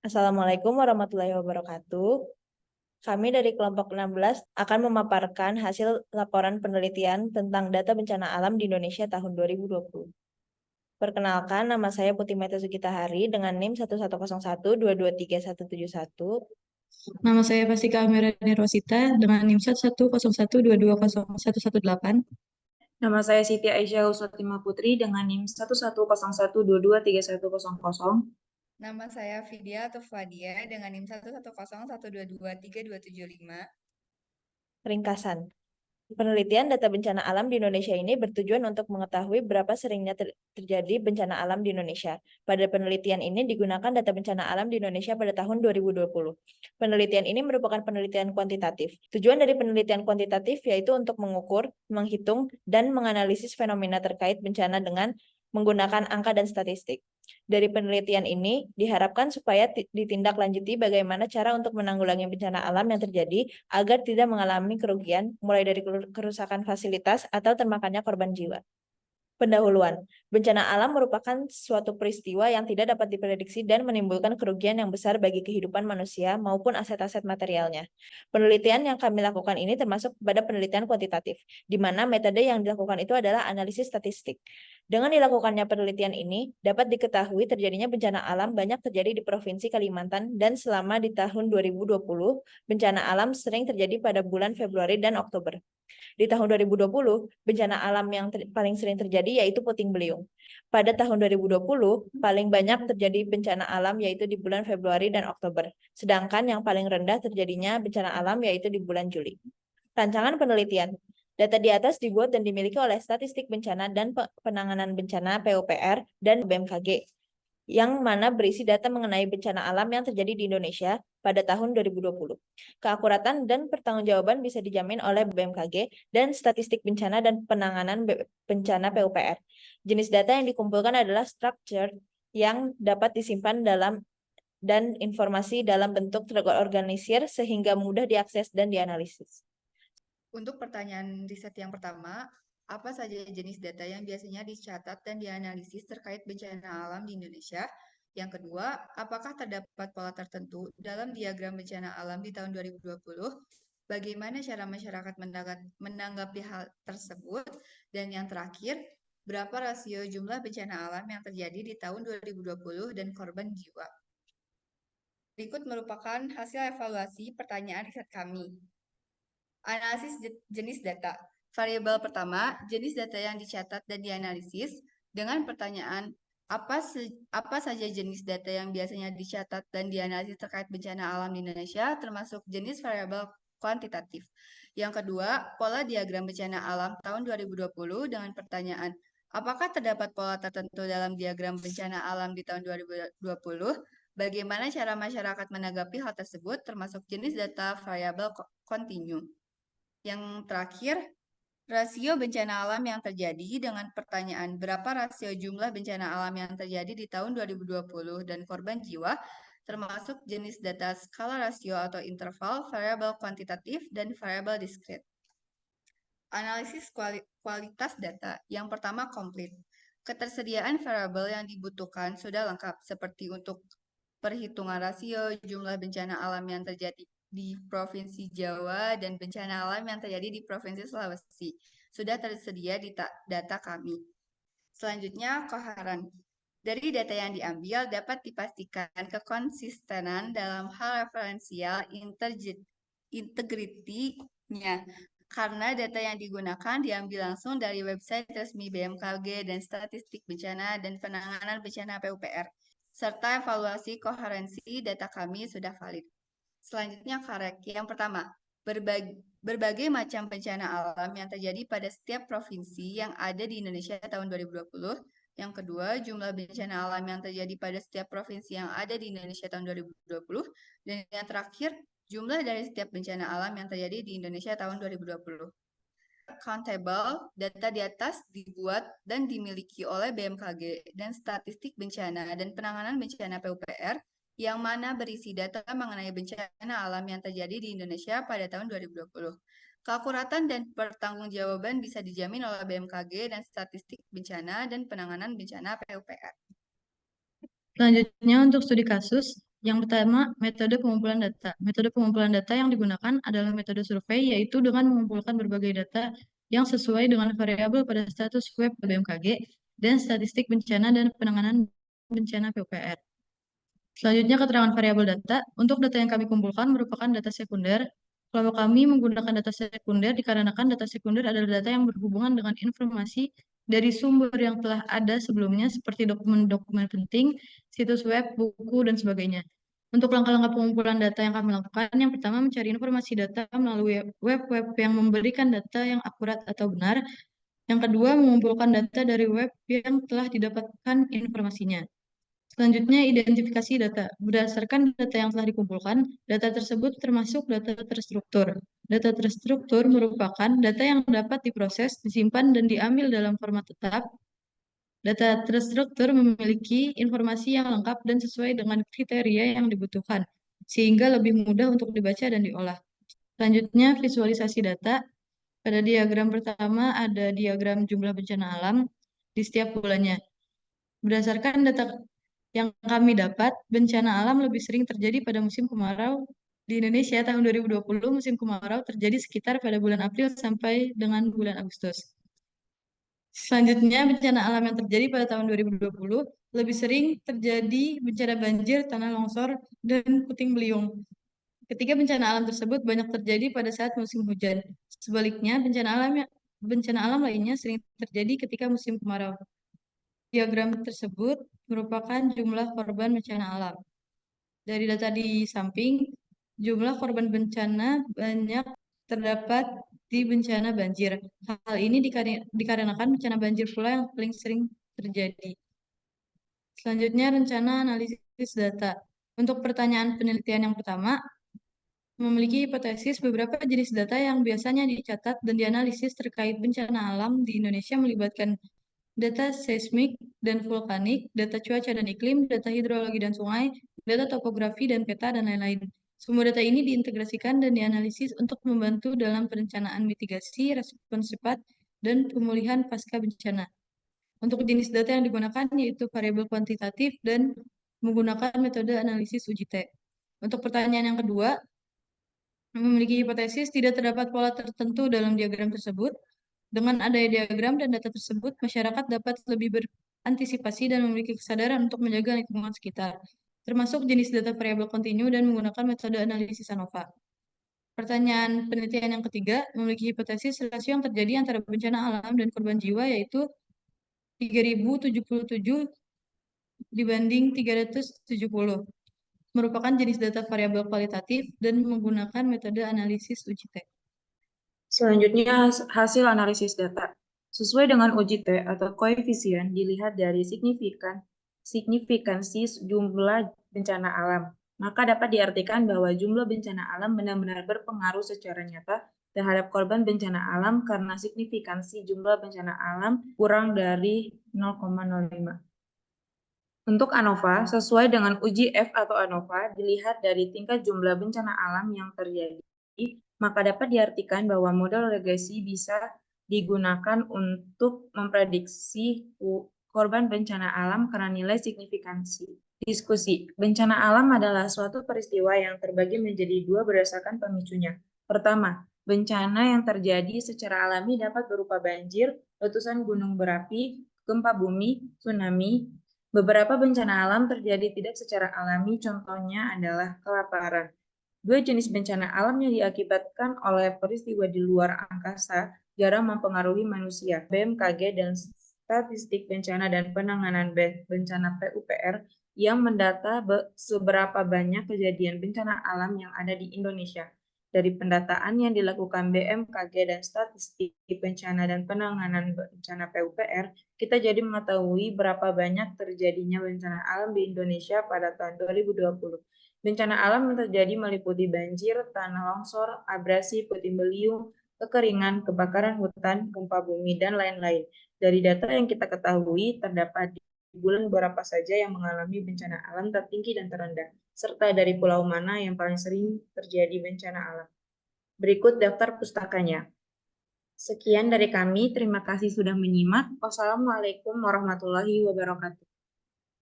Assalamualaikum warahmatullahi wabarakatuh. Kami dari kelompok 16 akan memaparkan hasil laporan penelitian tentang data bencana alam di Indonesia tahun 2020. Perkenalkan, nama saya Putih Meta Sugitahari dengan NIM 1101223171. Nama saya Fasika Amirani Rosita dengan NIM 1101220118. Nama saya Siti Aisyah Huswatimah Putri dengan NIM 1101223100. Nama saya Vidya Tufadia dengan NIM 1101223275. Ringkasan. Penelitian data bencana alam di Indonesia ini bertujuan untuk mengetahui berapa seringnya terjadi bencana alam di Indonesia. Pada penelitian ini digunakan data bencana alam di Indonesia pada tahun 2020. Penelitian ini merupakan penelitian kuantitatif. Tujuan dari penelitian kuantitatif yaitu untuk mengukur, menghitung, dan menganalisis fenomena terkait bencana dengan menggunakan angka dan statistik. Dari penelitian ini diharapkan supaya ditindaklanjuti bagaimana cara untuk menanggulangi bencana alam yang terjadi agar tidak mengalami kerugian mulai dari kerusakan fasilitas atau termakannya korban jiwa. Pendahuluan. Bencana alam merupakan suatu peristiwa yang tidak dapat diprediksi dan menimbulkan kerugian yang besar bagi kehidupan manusia maupun aset-aset materialnya. Penelitian yang kami lakukan ini termasuk pada penelitian kuantitatif, di mana metode yang dilakukan itu adalah analisis statistik. Dengan dilakukannya penelitian ini, dapat diketahui terjadinya bencana alam banyak terjadi di Provinsi Kalimantan dan selama di tahun 2020, bencana alam sering terjadi pada bulan Februari dan Oktober. Di tahun 2020, bencana alam yang paling sering terjadi yaitu puting beliung. Pada tahun 2020, paling banyak terjadi bencana alam yaitu di bulan Februari dan Oktober. Sedangkan yang paling rendah terjadinya bencana alam yaitu di bulan Juli. Rancangan penelitian. Data di atas dibuat dan dimiliki oleh Statistik Bencana dan Penanganan Bencana PUPR dan BMKG, yang mana berisi data mengenai bencana alam yang terjadi di Indonesia pada tahun 2020. Keakuratan dan pertanggungjawaban bisa dijamin oleh BMKG dan Statistik Bencana dan Penanganan Bencana PUPR. Jenis data yang dikumpulkan adalah structured yang dapat disimpan dalam dan informasi dalam bentuk terorganisir sehingga mudah diakses dan dianalisis. Untuk pertanyaan riset yang pertama, apa saja jenis data yang biasanya dicatat dan dianalisis terkait bencana alam di Indonesia? Yang kedua, apakah terdapat pola tertentu dalam diagram bencana alam di tahun 2020? Bagaimana cara masyarakat menanggapi hal tersebut? Dan yang terakhir, berapa rasio jumlah bencana alam yang terjadi di tahun 2020 dan korban jiwa? Berikut merupakan hasil evaluasi pertanyaan riset kami. Analisis jenis data. Variabel pertama, jenis data yang dicatat dan dianalisis dengan pertanyaan apa saja jenis data yang biasanya dicatat dan dianalisis terkait bencana alam di Indonesia, termasuk jenis variabel kuantitatif. Yang kedua, pola diagram bencana alam tahun 2020 dengan pertanyaan, apakah terdapat pola tertentu dalam diagram bencana alam di tahun 2020? Bagaimana cara masyarakat menanggapi hal tersebut, termasuk jenis data variabel kontinu. Yang terakhir, rasio bencana alam yang terjadi dengan pertanyaan berapa rasio jumlah bencana alam yang terjadi di tahun 2020 dan korban jiwa, termasuk jenis data skala rasio atau interval, variabel kuantitatif, dan variabel diskrit. Analisis kualitas data. Yang pertama, komplit. Ketersediaan variabel yang dibutuhkan sudah lengkap, seperti untuk perhitungan rasio jumlah bencana alam yang terjadi di Provinsi Jawa dan bencana alam yang terjadi di Provinsi Sulawesi. Sudah tersedia di data kami. Selanjutnya, koheren. Dari data yang diambil dapat dipastikan kekonsistenan dalam hal referensial integritinya karena data yang digunakan diambil langsung dari website resmi BMKG dan Statistik Bencana dan Penanganan Bencana PUPR, serta evaluasi koherensi data kami sudah valid. Selanjutnya, karek. Yang pertama, berbagai macam bencana alam yang terjadi pada setiap provinsi yang ada di Indonesia tahun 2020. Yang kedua, jumlah bencana alam yang terjadi pada setiap provinsi yang ada di Indonesia tahun 2020. Dan yang terakhir, jumlah dari setiap bencana alam yang terjadi di Indonesia tahun 2020. Countable, data di atas dibuat dan dimiliki oleh BMKG dan Statistik Bencana dan Penanganan Bencana PUPR, yang mana berisi data mengenai bencana alam yang terjadi di Indonesia pada tahun 2020. Keakuratan dan pertanggungjawaban bisa dijamin oleh BMKG dan Statistik Bencana dan Penanganan Bencana PUPR. Selanjutnya untuk studi kasus, Yang pertama, metode pengumpulan data. Metode pengumpulan data yang digunakan adalah metode survei, yaitu dengan mengumpulkan berbagai data yang sesuai dengan variabel pada status web BMKG dan statistik bencana dan penanganan bencana PUPR. Selanjutnya, keterangan variabel data. Untuk data yang kami kumpulkan merupakan data sekunder. Kalau kami menggunakan data sekunder dikarenakan data sekunder adalah data yang berhubungan dengan informasi dari sumber yang telah ada sebelumnya seperti dokumen-dokumen penting, situs web, buku, dan sebagainya. Untuk langkah-langkah pengumpulan data yang kami lakukan, yang pertama mencari informasi data melalui web-web yang memberikan data yang akurat atau benar. Yang kedua, mengumpulkan data dari web yang telah didapatkan informasinya. Selanjutnya, identifikasi data. Berdasarkan data yang telah dikumpulkan, data tersebut termasuk data terstruktur. Data terstruktur merupakan data yang dapat diproses, disimpan, dan diambil dalam format tetap. Data terstruktur memiliki informasi yang lengkap dan sesuai dengan kriteria yang dibutuhkan, sehingga lebih mudah untuk dibaca dan diolah. Selanjutnya, visualisasi data. Pada diagram pertama ada diagram jumlah bencana alam di setiap bulannya. Berdasarkan data yang kami dapat, bencana alam lebih sering terjadi pada musim kemarau. Di Indonesia tahun 2020, musim kemarau terjadi sekitar pada bulan April sampai dengan bulan Agustus. Selanjutnya, bencana alam yang terjadi pada tahun 2020 lebih sering terjadi bencana banjir, tanah longsor, dan puting beliung. Ketiga bencana alam tersebut banyak terjadi pada saat musim hujan. Sebaliknya, bencana alam lainnya sering terjadi ketika musim kemarau. Diagram tersebut merupakan jumlah korban bencana alam. Dari data di samping, jumlah korban bencana banyak terdapat di bencana banjir. Hal ini dikarenakan bencana banjir pula yang paling sering terjadi. Selanjutnya, rencana analisis data. Untuk pertanyaan penelitian yang pertama, memiliki hipotesis beberapa jenis data yang biasanya dicatat dan dianalisis terkait bencana alam di Indonesia melibatkan data seismik dan vulkanik, data cuaca dan iklim, data hidrologi dan sungai, data topografi dan peta, dan lain-lain. Semua data ini diintegrasikan dan dianalisis untuk membantu dalam perencanaan mitigasi, respon cepat, dan pemulihan pasca bencana. Untuk jenis data yang digunakan yaitu variabel kuantitatif dan menggunakan metode analisis UJT. Untuk pertanyaan yang kedua, memiliki hipotesis tidak terdapat pola tertentu dalam diagram tersebut. Dengan adanya diagram dan data tersebut, masyarakat dapat lebih berantisipasi dan memiliki kesadaran untuk menjaga lingkungan sekitar, termasuk jenis data variabel kontinu dan menggunakan metode analisis ANOVA. Pertanyaan penelitian yang ketiga, memiliki hipotesis rasio yang terjadi antara bencana alam dan korban jiwa yaitu 3077 dibanding 370. Merupakan jenis data variabel kualitatif dan menggunakan metode analisis UJT. Selanjutnya, hasil analisis data. Sesuai dengan UJT atau koefisien dilihat dari signifikansi jumlah bencana alam. Maka dapat diartikan bahwa jumlah bencana alam benar-benar berpengaruh secara nyata terhadap korban bencana alam karena signifikansi jumlah bencana alam kurang dari 0,05. Untuk ANOVA, sesuai dengan uji F atau ANOVA, dilihat dari tingkat jumlah bencana alam yang terjadi, maka dapat diartikan bahwa model regresi bisa digunakan untuk memprediksi korban bencana alam karena nilai signifikansi. Diskusi. Bencana alam adalah suatu peristiwa yang terbagi menjadi dua berdasarkan pemicunya. Pertama, bencana yang terjadi secara alami dapat berupa banjir, letusan gunung berapi, gempa bumi, tsunami. Beberapa bencana alam terjadi tidak secara alami, contohnya adalah kelaparan. Dua jenis bencana alam yang diakibatkan oleh peristiwa di luar angkasa jarang mempengaruhi manusia. BMKG dan Statistik Bencana dan Penanganan Bencana PUPR yang mendata seberapa banyak kejadian bencana alam yang ada di Indonesia. Dari pendataan yang dilakukan BMKG dan Statistik Bencana dan Penanganan Bencana PUPR, kita jadi mengetahui berapa banyak terjadinya bencana alam di Indonesia pada tahun 2020. Bencana alam yang terjadi meliputi banjir, tanah longsor, abrasi, puting beliung, kekeringan, kebakaran hutan, gempa bumi, dan lain-lain. Dari data yang kita ketahui, terdapat di bulan berapa saja yang mengalami bencana alam tertinggi dan terendah, serta dari pulau mana yang paling sering terjadi bencana alam. Berikut daftar pustakanya. Sekian dari kami, terima kasih sudah menyimak. Wassalamualaikum warahmatullahi wabarakatuh.